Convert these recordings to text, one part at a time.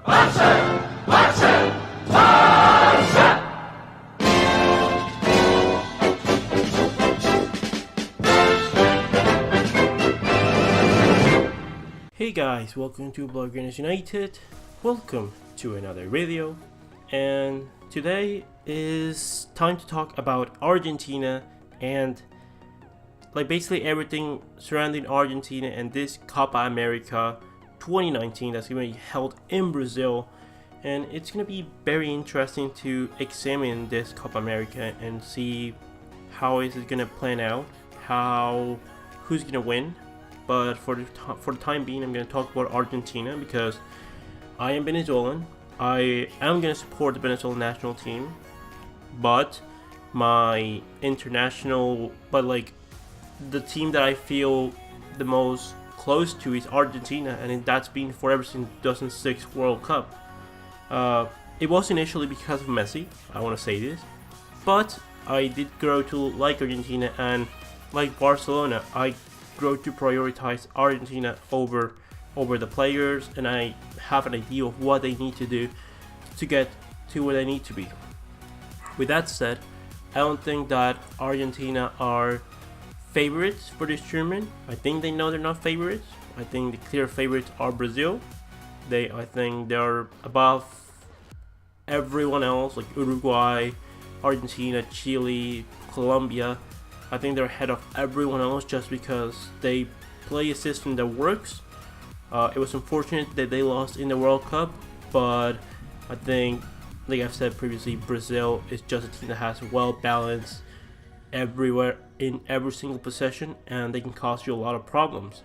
Hey guys, welcome to Bloggers United. Welcome to another video, and today is time to talk about Argentina and basically everything surrounding Argentina and this Copa America 2019 that's going to be held in Brazil. And it's going to be very interesting to examine this Copa America and see how is it going to plan out, who's going to win. But for the time being, I'm going to talk about Argentina because I am Venezuelan. I am going to support the Venezuelan national team, but my international, the team that I feel the most close to is Argentina, and that's been forever since 2006 World Cup. It was initially because of Messi, I want to say this, but I did grow to like Argentina, and like Barcelona, I grow to prioritize Argentina over the players, and I have an idea of what they need to do to get to where they need to be. With that said, I don't think that Argentina are favorites for this tournament. I think they know they're not favorites. I think the clear favorites are Brazil. I think they're above everyone else, like Uruguay, Argentina, Chile, Colombia. I think they're ahead of everyone else just because they play a system that works. It was unfortunate that they lost in the World Cup, but I think, like I've said previously, Brazil is just a team that has well balanced everywhere in every single possession, and they can cause you a lot of problems.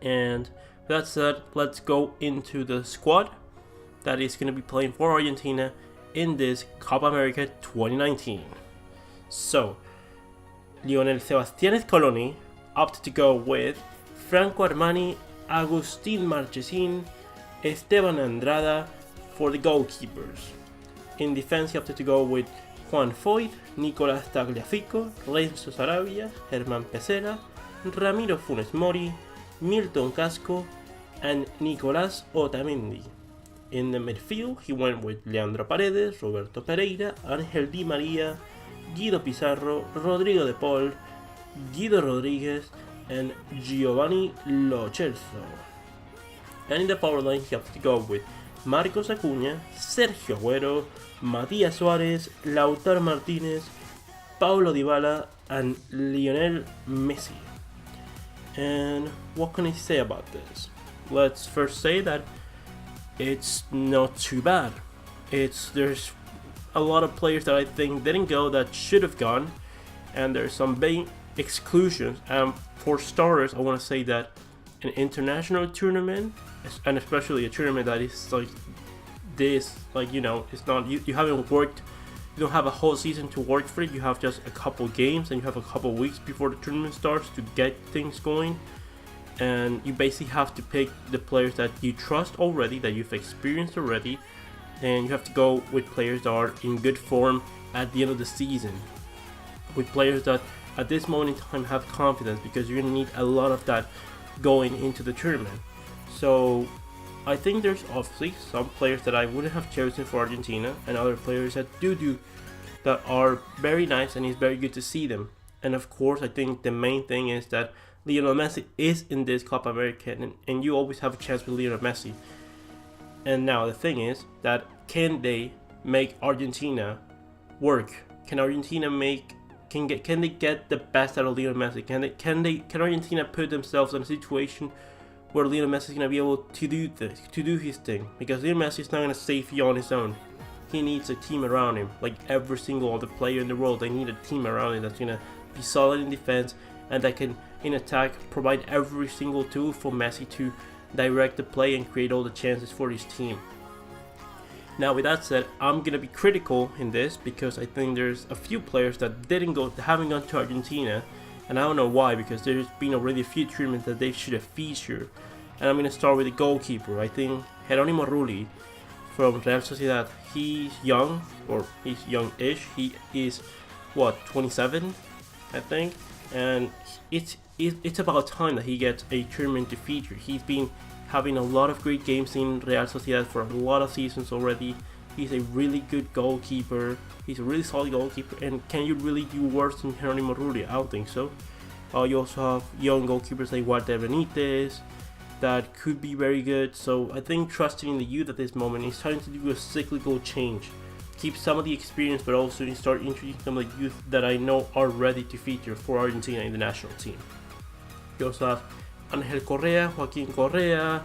And with that said, let's go into the squad that is going to be playing for Argentina in this Copa America 2019. So, Lionel Sebastián Scaloni opted to go with Franco Armani, Agustín Marchesín, Esteban Andrada for the goalkeepers. In defense, he opted to go with Juan Foyt, Nicolás Tagliafico, Renzo Sarabia, Germán Pesera, Ramiro Funes Mori, Milton Casco, and Nicolás Otamendi. In the midfield, he went with Leandro Paredes, Roberto Pereira, Ángel Di María, Guido Pizarro, Rodrigo de Paul, Guido Rodríguez, and Giovanni Lo Celso. And in the power line, he opted to go with Marcos Acuña, Sergio Agüero, Matías Suárez, Lautaro Martínez, Paulo Dybala, and Lionel Messi. And what can I say about this? Let's first say that it's not too bad. There's a lot of players that I think didn't go that should have gone, and there's some big exclusions. And for starters, I want to say that an international tournament, and especially a tournament that is like this, it's not, you haven't worked, you don't have a whole season to work for it. You have just a couple games, and you have a couple weeks before the tournament starts to get things going, and you basically have to pick the players that you trust already, that you've experienced already, and you have to go with players that are in good form at the end of the season, with players that at this moment in time have confidence, because you're going to need a lot of that going into the tournament. So I think there's obviously some players that I wouldn't have chosen for Argentina, and other players that do that are very nice, and it's very good to see them. And of course, I think the main thing is that Lionel Messi is in this Copa America, and you always have a chance with Lionel Messi. And now the thing is that can they make Argentina work? Can Argentina can they get the best out of Lionel Messi? Can Argentina put themselves in a situation where Lionel Messi is gonna be able to do his thing? Because Lionel Messi is not gonna save you on his own. He needs a team around him. Like every single other player in the world, they need a team around him that's gonna be solid in defense, and that can in attack provide every single tool for Messi to direct the play and create all the chances for his team. Now, with that said, I'm gonna be critical in this because I think there's a few players that haven't gone to Argentina, and I don't know why, because there's been already a few tournaments that they should have featured. And I'm gonna start with the goalkeeper. I think Jerónimo Rulli from Real Sociedad. He's young, or he's young-ish. He is 27, I think, and it's about time that he gets a tournament to feature. He's been having a lot of great games in Real Sociedad for a lot of seasons already. He's a really good goalkeeper. He's a really solid goalkeeper. And can you really do worse than Jeronimo Rulli? I don't think so. You also have young goalkeepers like Walter Benitez that could be very good. So I think trusting in the youth at this moment is trying to do a cyclical change. Keep some of the experience, but also start introducing some of the youth that I know are ready to feature for Argentina in the national team. You also have Angel Correa, Joaquin Correa,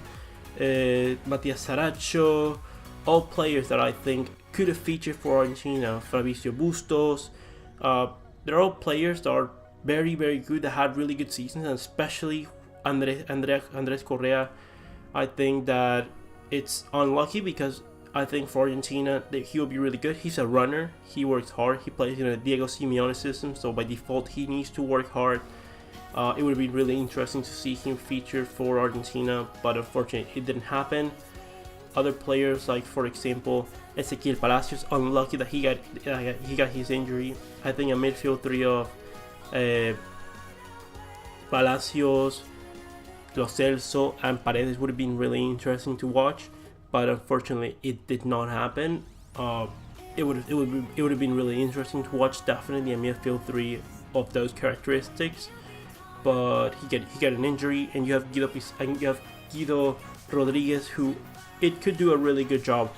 Matias Saracho, all players that I think could have featured for Argentina. Fabricio Bustos, they're all players that are very, very good, that had really good seasons, and especially Andres Correa. I think that it's unlucky because I think for Argentina that he will be really good. He's a runner, he works hard, he plays in a Diego Simeone system, so by default he needs to work hard. It would be really interesting to see him featured for Argentina, but unfortunately it didn't happen. Other players, like for example Ezequiel Palacios, unlucky that he got his injury. I think a midfield three of Palacios, Lo Celso, and Paredes would have been really interesting to watch, but unfortunately it did not happen. It would have been really interesting to watch, definitely a midfield three of those characteristics. But he got an injury, and you have Guido Rodriguez, who it could do a really good job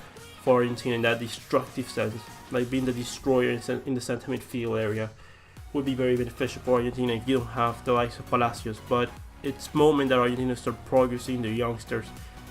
for Argentina in that destructive sense, like being the destroyer in the center midfield area. Would be very beneficial for Argentina if you don't have the likes of Palacios. But it's moment that Argentina start progressing their youngsters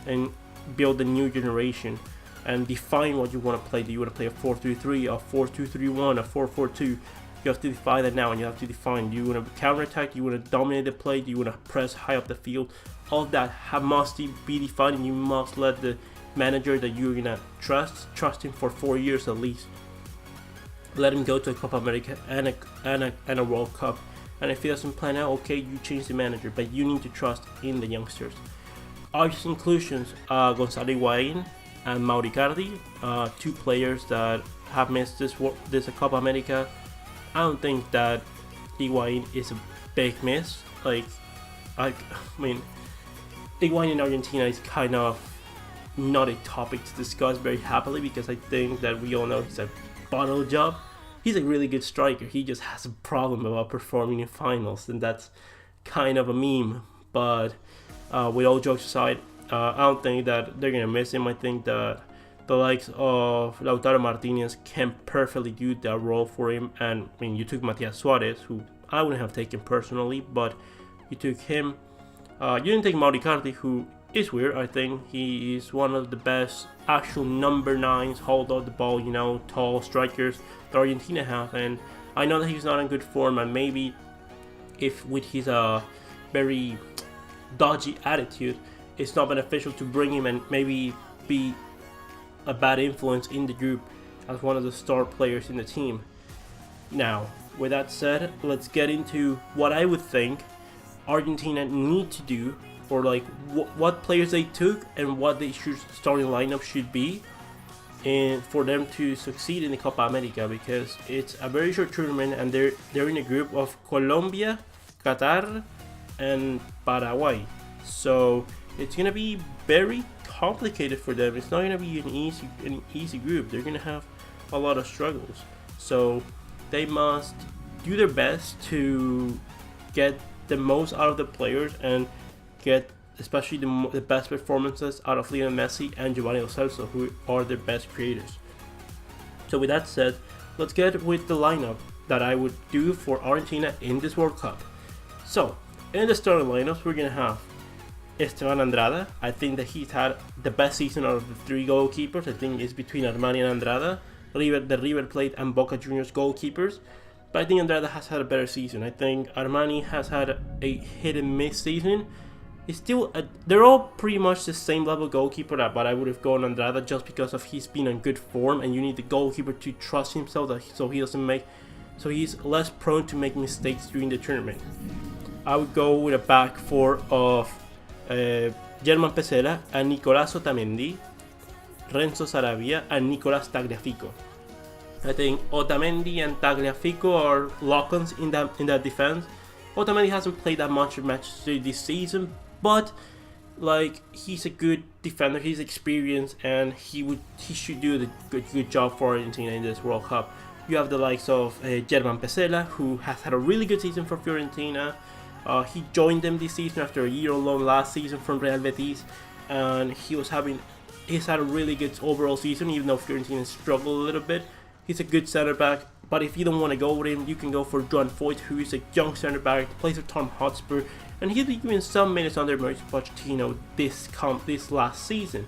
and build a new generation and define what you want to play. Do you want to play a 4-3-3, a 4-2-3-1, a 4-4-2? You have to define that now, and you have to define, do you want to counterattack, do you want to dominate the play, do you want to press high up the field? All of that must be defined, and you must let the manager that you're going to trust him for 4 years at least. Let him go to a Copa America and a World Cup. And if he doesn't plan out, okay, you change the manager, but you need to trust in the youngsters. Obvious inclusions, Gonzalo Higuain and Mauro Icardi, two players that have missed this Copa America. I don't think that Higuain is a big miss. I mean, Higuain in Argentina is kind of not a topic to discuss very happily, because I think that we all know he's a bottle job. He's a really good striker. He just has a problem about performing in finals, and that's kind of a meme. But with all jokes aside, I don't think that they're gonna miss him. I think that the likes of Lautaro Martinez can perfectly do that role for him. And I mean, you took Matias Suarez, who I wouldn't have taken personally, but you took him. You didn't take Mauro Icardi, who is weird. I think he is one of the best actual number 9s, hold out the ball, tall strikers that Argentina have. And I know that he's not in good form, and maybe if with his very dodgy attitude, it's not beneficial to bring him and maybe be a bad influence in the group as one of the star players in the team. Now, with that said, let's get into what I would think Argentina need to do, or like what players they took and what they should starting lineup should be, and for them to succeed in the Copa America, because it's a very short tournament and they're in a group of Colombia, Qatar, and Paraguay. So it's gonna be very complicated for them. It's not gonna be an easy group. They're gonna have a lot of struggles. So they must do their best to get the most out of the players and get especially the best performances out of Lionel Messi and Giovanni Lo Celso, who are their best creators. So with that said, let's get with the lineup that I would do for Argentina in this World Cup. So in the starting lineups, we're gonna have Esteban Andrada. I think that he's had the best season out of the 3 goalkeepers. I think it's between Armani and Andrada, the River Plate and Boca Juniors goalkeepers. But I think Andrada has had a better season. I think Armani has had a hit and miss season. It's still they're all pretty much the same level goalkeeper, but I would have gone Andrada just because of he's been in good form, and you need the goalkeeper to trust himself so he's less prone to make mistakes during the tournament. I would go with a back 4 of Germán Pesela and Nicolás Otamendi, Renzo Sarabia and Nicolás Tagliafico. I think Otamendi and Tagliafico are lock-ons in that defense. Otamendi hasn't played that much matches this season, but Like, he's a good defender, he's experienced, and he should do the good job for Argentina in this World Cup. You have the likes of Germán Pesela, who has had a really good season for Fiorentina. He joined them this season after a year-long last season from Real Betis, and he's had a really good overall season, even though Fiorentina struggled a little bit. He's a good center back, but if you don't want to go with him, you can go for Joan Foyt, who is a young center back, plays for Tottenham Hotspur, and he's been given some minutes under Mauricio Pochettino this last season.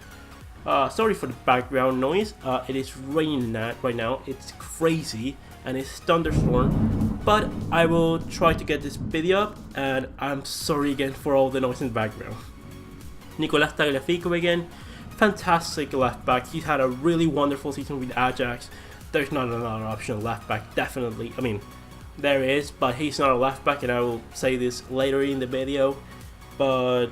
Sorry for the background noise. It is raining right now. It's crazy and it's thunderstorm. But I will try to get this video up, and I'm sorry again for all the noise in the background. Nicolas Tagliafico again, fantastic left back. He's had a really wonderful season with Ajax. There's not another option left back, definitely. I mean, there is, but he's not a left back, and I will say this later in the video. But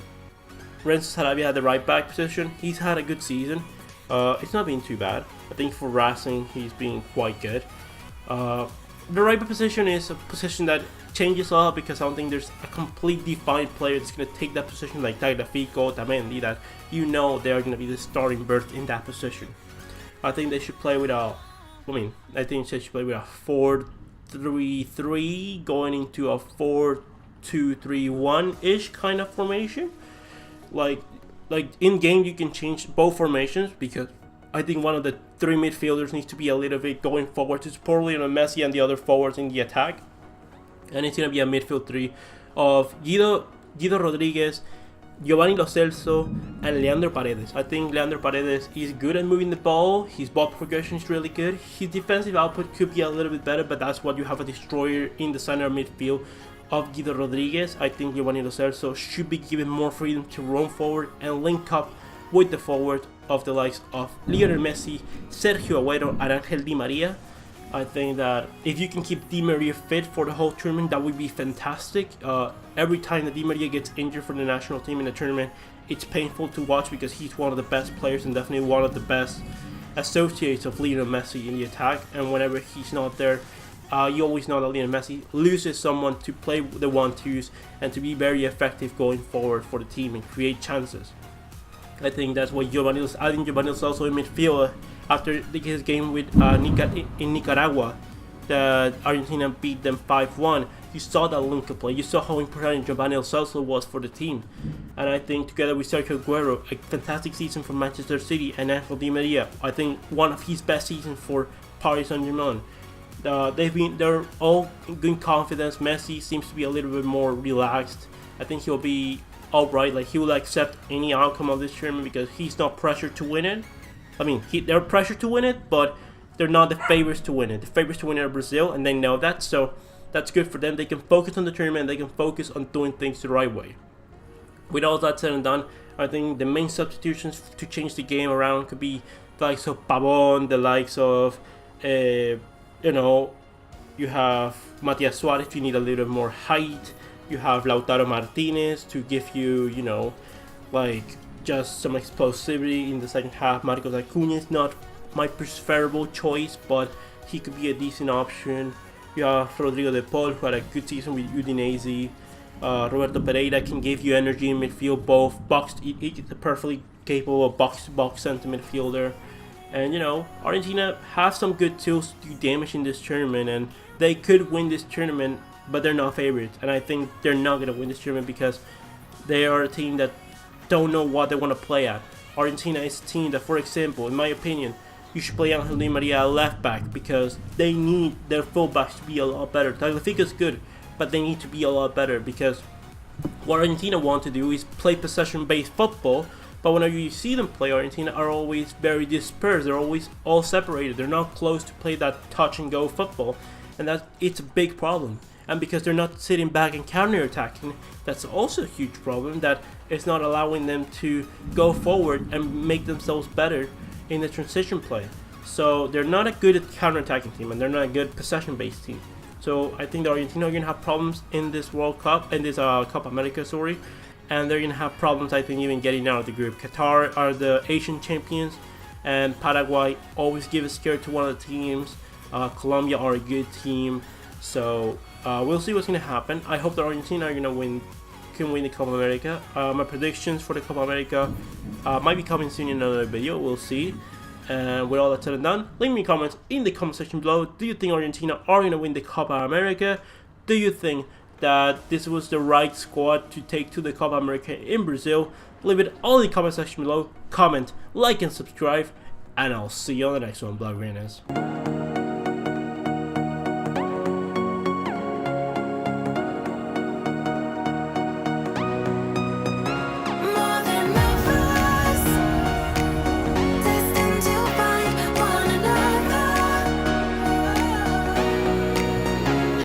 Renzo Sarabia had the right back position. He's had a good season. It's not been too bad. I think for Racing, he's been quite good. The right back position is a position that changes a lot, because I don't think there's a complete defined player that's going to take that position like Tagliafico, Tamendi, that you know they're going to be the starting berth in that position. I think they should play with a 4-3-3 going into a 4-2-3-1-ish kind of formation. Like in game you can change both formations, because I think one of the three midfielders needs to be a little bit going forward to support Lionel Messi and the other forwards in the attack. And it's going to be a midfield three of Guido Rodriguez, Giovanni Lo Celso, and Leandro Paredes. I think Leandro Paredes is good at moving the ball. His ball progression is really good. His defensive output could be a little bit better, but that's what you have a destroyer in the center midfield of Guido Rodriguez. I think Giovanni Lo Celso should be given more freedom to run forward and link up with the forward of the likes of Lionel Messi, Sergio Agüero, and Angel Di Maria. I think that if you can keep Di Maria fit for the whole tournament, that would be fantastic. Every time that Di Maria gets injured for the national team in the tournament, it's painful to watch, because he's one of the best players and definitely one of the best associates of Lionel Messi in the attack. And whenever he's not there, you always know that Lionel Messi loses someone to play the 1-2s and to be very effective going forward for the team and create chances. I think that's why Giovanni Lo Celso in midfield. After his game with in Nicaragua, that Argentina beat them 5-1, you saw that link-up play. You saw how important Giovanni Lo Celso was for the team. And I think together with Sergio Agüero, a fantastic season for Manchester City, and Angel Di Maria, I think one of his best seasons for Paris Saint-Germain. They're all in good confidence. Messi seems to be a little bit more relaxed. I think he'll be alright. Like, he will accept any outcome of this tournament, because he's not pressured to win it. I mean, they're pressured to win it, but they're not the favorites to win it. The favorites to win it are Brazil, and they know that, so that's good for them. They can focus on the tournament, they can focus on doing things the right way. With all that said and done, I think the main substitutions to change the game around could be the likes of Pavón, the likes of, you have Matias Suarez if you need a little more height. You have Lautaro Martinez to give you, just some explosivity in the second half. Marcos Acuna is not my preferable choice, but he could be a decent option. You have Rodrigo De Paul, who had a good season with Udinese. Roberto Pereira can give you energy in midfield, both boxed. He's perfectly capable of box-to-box center midfielder. And Argentina have some good tools to do damage in this tournament, and they could win this tournament, but they're not favorites. And I think they're not going to win this tournament because they are a team that don't know what they want to play at. Argentina is a team that, for example, in my opinion, you should play Angel Di Maria left back, because they need their fullbacks to be a lot better. Tagliafico is good, but they need to be a lot better, because what Argentina want to do is play possession-based football, but whenever you see them play, Argentina are always very dispersed. They're always all separated. They're not close to play that touch-and-go football, and it's a big problem. And because they're not sitting back and counter-attacking, that's also a huge problem, that it's not allowing them to go forward and make themselves better in the transition play. So they're not a good counter-attacking team, and they're not a good possession-based team. So I think that Argentina are going to have problems in this World Cup, in this Copa America, and they're going to have problems, I think, even getting out of the group. Qatar are the Asian champions, and Paraguay always give a scare to one of the teams. Colombia are a good team, so we'll see what's going to happen. I hope that Argentina are going to win can win the Copa America. My predictions for the Copa America might be coming soon in another video, we'll see. And with all that said and done, leave me comments in the comment section below. Do you think Argentina are going to win the Copa America? Do you think that this was the right squad to take to the Copa America in Brazil? Leave it all in the comment section below. Comment, like, and subscribe. And I'll see you on the next one, Blaugrainers.